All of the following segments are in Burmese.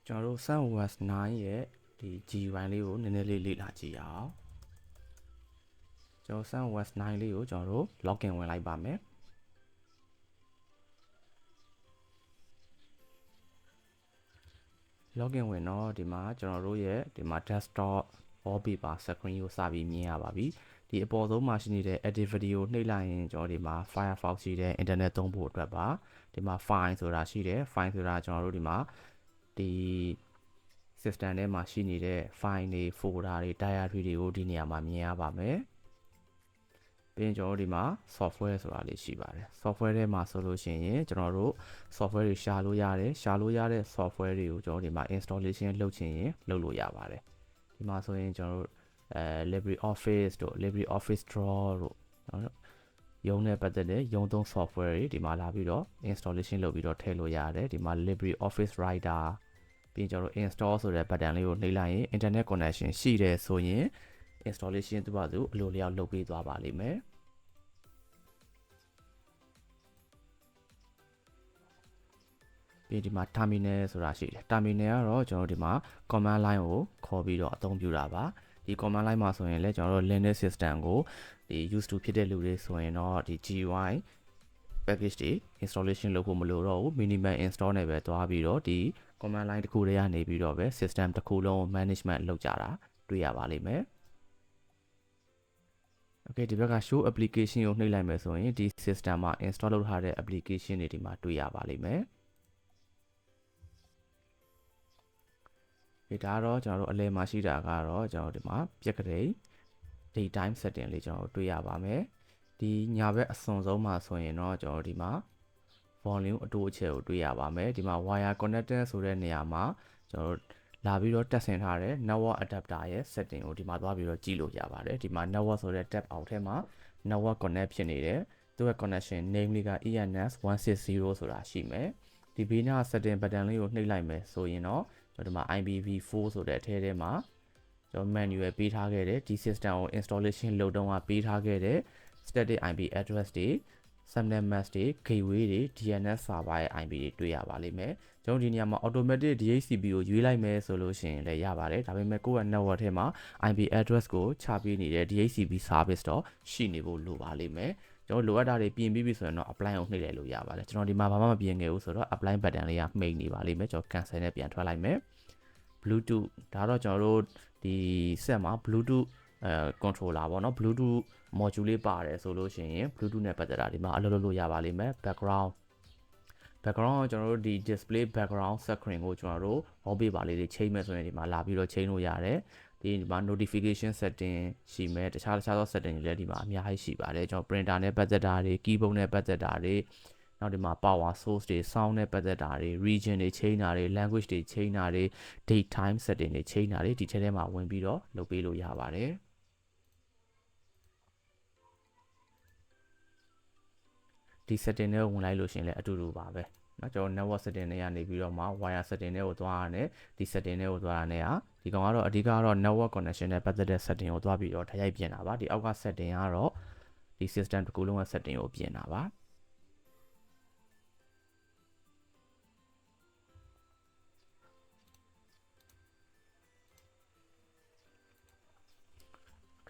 ကျွန်တော်တို့ SunOS 9ရဲ့ဒီ GUI လေးကိုနည်းနည်းလေးလေ့လာကြည့်အောင်ကျွန်တော် SunOS 9လေးကိုကျွန်တော်တို့ login ဝင်လိုက်ပါမယ်login ဝင်တော့ဒီမှာကျွန်တော်တို့ရဲ့ဒီမှာ desktop wallpaper screen ကိုစပြီးမြင်ရပါပြီဒီအပေါ်ဆုံးမှာရှိနေတဲ့ edit video နှိပ်လိုက်ရင်ကျွန်တော်ဒီမှာ Firefox ရှိတဲ့ internet သုံးဖို့အတွက်ပါဒီမှာ file ဆိုတာရှိတယ် file ဆိုတာကျွန်တော်တို့ဒီမှာဒီ system ထဲမှာရှိနေတဲ့ file တွေ folder တွေ diary တွေကိုဒီနေရာမှာမြင်ရပါမယ်ပြီးရင်ကျွန်တော်တို့ဒီမှာ software ဆိုတာလေးရှိပါတယ် software ထဲမှာဆိုလို့ရှိရင်ကျွန်တော်တို့ software တွေရှာလို့ရတယ်ရှာလို့ရတဲ့ software တွေကိုကျွန်တော်ဒီမှာ installation လုပ်ချင်ရင်လုပ်လို့ရပါတယ်ဒီမှာဆိုရင်ကျွန်တော်တို့LibreOffice တို့ LibreOffice Draw တို့နော်ရုံးနဲ့ပတ်သက်တဲ့ရုံးသုံး software တွေဒီမှာလာပြီးတော့ installation လုပ်ပြီးတော့ထည့်လို့ရတယ်ဒီမှာ LibreOffice Writer ပြီးရင်ကျွန်တော်တို့ install ဆိုတဲ့ button လေးကိုနှိပ်လိုက်ရင် internet connection ရှိတယ်ဆိုရင် installation သူ့ဘာသူအလိုလျောက်လုပ်ပေးသွားပါလိမ့်မယ်ပြီးဒီမှာ terminal ဆိုတာရှိတယ် terminal ကတော့ကျွန်တော်တို့ဒီမှာ command line ကိုခေါ်ပြီးတော့အသုံးပြုတာပါဒီ command line မှာဆိုရင်လည်းကျွန်တော်တို့ Linux system ကိုဒီ used to ဖြစ်တဲ့လူတွေဆိုရင်တော့ဒီ GUI package တွေ installation လုပ်ဖို့မလိုတော့ဘူး minimal install နဲ့ပဲသွားပြီးတော့ဒီ command line တစ်ခုတည်းကနေပြီးတော့ပဲ system တစ်ခုလုံး management လုပ်ကြတာတွေ့ရပါလိမ့်မယ် Okay ဒီဘက်က show application ကိုနှိပ်လိုက်မယ်ဆိုရင်ဒီ system မှာ install လုပ်ထားတဲ့ application တွေဒီမှာတွေ့ရပါလိမ့်မယ်ဒါတော့ကျွန်တော်တို့အလယ်မှာရှိတာကတော့ကျွန်တော်ဒီမှာပြက်ကလေး daytime setting လေးကျွန်တော်တို့တွေ့ရပါမယ်ဒီညာဘက်အစွန်ဆုံးမှာဆိုရင်တော့ကျွန်တော်ဒီမှာ volume အတိုးအချက်ကိုတွေ့ရပါမယ်ဒီမှာ wire connector ဆိုတဲ့နေရာမှာကျွန်တော်တို့လာပြီးတော့တက်ဆင်ထားတဲ့ network adapter ရဲ့ setting ကိုဒီမှာသွားပြီးတော့ကြည့်လို့ရပါတယ်ဒီမှာ network ဆိုတဲ့ tab အောက်ထဲမှာ network connect ဖြစ်နေတယ်သူ့ရဲ့ connection name လေးက ENS160 ဆိုတာရှိမယ်ဒီဘေးနား setting button လေးကိုနှိပ်လိုက်မယ်ဆိုရင်တော့ကျွန်တော်ဒီမှာ IPv4 ဆိုတဲ့အထဲထဲမှာကျွန်တော် manual ပေးထားခဲ့တဲ့ဒီ system ကို installation လုပ်တော့ပေးထားခဲ့တဲ့ static IP address တွေ subnet mask တွေ gateway တွေ DNS server ရဲ့ IP တွေတွေ့ရပါလိမ့်မယ်ကျွန်တော်ဒီနေရာမှာ automatic DHCP ကိုရွေးလိုက်မယ်ဆိုလို့ရှိရင်လည်းရပါတယ်ဒါပေမဲ့ကိုယ့်ရဲ့ network ထဲမှာ IP address ကိုချပေးနေတဲ့ DHCP service တော့ရှိနေဖို့လိုပါလိမ့်မယ်ကျွန်တော်လိုအပ်တာတွေပြင်ပြီးပြီဆိုရင်တော့ apply ကိုနှိပ်လိုက်လို့ရပါတယ်ကျွန်တော်ဒီမှာဘာမှမပြင်ခဲ့ဘူးဆိုတော့ apply button လေးကမှိတ်နေပါလိမ့်မယ်ကျွန်တော် cancel နဲ့ပြန်ထွက်လိုက်မယ် Bluetooth ဒါတော့ကျွန်တော်တို့ဒီ set မှာ Bluetooth controller ပေါ့နော် Bluetooth module လေးပါတယ်ဆိုလို့ရှိရင် Bluetooth နဲ့ပတ်သက်တာဒီမှာအလုပ်လုပ်လို့ရပါလိမ့်မယ် background ကိုကျွန်တော်တို့ဒီ display background screen ကိုကျွန်တော်တို့ wallpaper လေးတွေချိန်မဲ့ဆိုရင်ဒီမှာလာပြီးတော့ချိန်လို့ရတယ်ဒီမှာ notification setting ရှိမယ်တခြားသော setting တွေလည်းဒီမှာအများကြီးရှိပါတယ်ကျွန်တော် printer နဲ့ပတ်သက်တာတွေ keyboard နဲ့ပတ်သက်တာတွေနောက်ဒီမှာ power source တွေ sound နဲ့ပတ်သက်တာတွေ region တွေချိန်တာတွေ language တွေချိန်တာတွေ date time setting တွေချိန်တာတွေဒီထဲထဲမှာဝင်ပြီးတော့လုပ်ပေးလို့ရပါတယ်ဒီ setting တွေကိုဝင်လိုက်လို့ရှင်လည်းအတူတူပါပဲเนาะကျွန်တော် network setting တွေကနေပြီးတော့မှ wire setting တွေကိုသွားရတယ်ဒီ setting တွေကိုသွားရတဲ့ဟာဒီကောင်ကတော့အဓိကတော့ network connection နဲ့ပတ်သက်တဲ့ setting ကိုသွားပြီးတော့ထရိုက်ပြင်တာပါဒီအောက်က setting ကတော့ဒီ system တစ်ခုလုံးရဲ့ setting ကိုပြင်တာပါ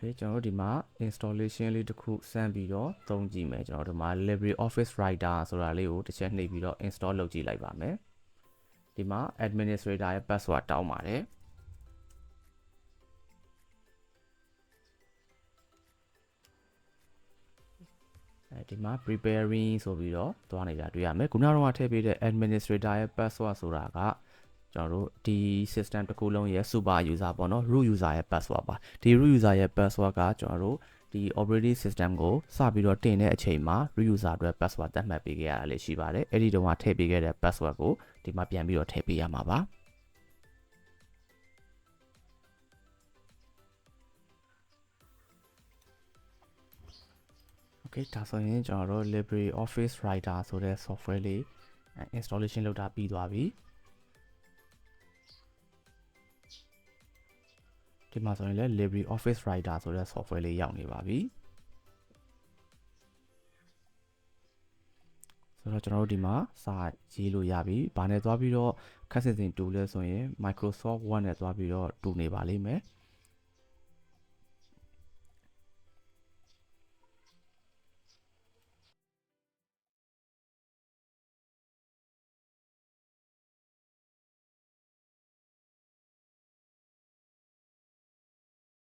ကျွန်တော်တို့ဒီမှာ installation လေးတစ်ခုစမ်းပြီးတော့သုံးကြည့်မယ်ကျွန်တော်တို့ဒီမှာ LibreOffice Writer ဆိုတာလေးကိုတစ်ချက်နှိပ်ပြီးတော့ install လုပ်ကြည့်လိုက်ပါမယ်ဒီမှာ administrator ရဲ့ password တောင်းပါတယ်ဒီမှာ preparing ဆိုပြီးတော့သွားနေတာတွေ့ရမယ်ခုနကတော့ထည့်ပေးတဲ့ administrator ရဲ့ password ဆိုတာကကျွန်တော်တို့ဒီ system တစ်ခုလုံးရဲ့ super user ပေါ့နော် root user ရဲ့ password ပါဒီ root user ရဲ့ password ကကျွန်တော်တို့ဒီ operating system ကိုစပြီးတော့တင်တဲ့အချိန်မှာ root user အတွက် password သတ်မှတ်ပေးခဲ့ရတာလေးရှိပါတယ်အဲ့ဒီတုန်းကထည့်ပေးခဲ့တဲ့ password ကိုဒီမှာပြန်ပြီးတော့ထည့်ပေးရမှာပါဒါဆိုရင်ကျွန်တော်တို့ LibreOffice Writer ဆိုတဲ့ software လေး installation လုပ်တာပြီးသွားပြီဒီမှာဆိုရင်လည်း LibreOffice Writer ဆိုတဲ့ software လေးရောက်နေပါပြီ ဆိုတော့ကျွန်တော်တို့ဒီမှာစာရေးလို့ရပြီဘာနဲ့သွားပြီးတော့ခက်စစ်စဉ်တူလဲဆိုရင် Microsoft Word နဲ့သွားပြီးတော့တူနေပါလိမ့်မယ်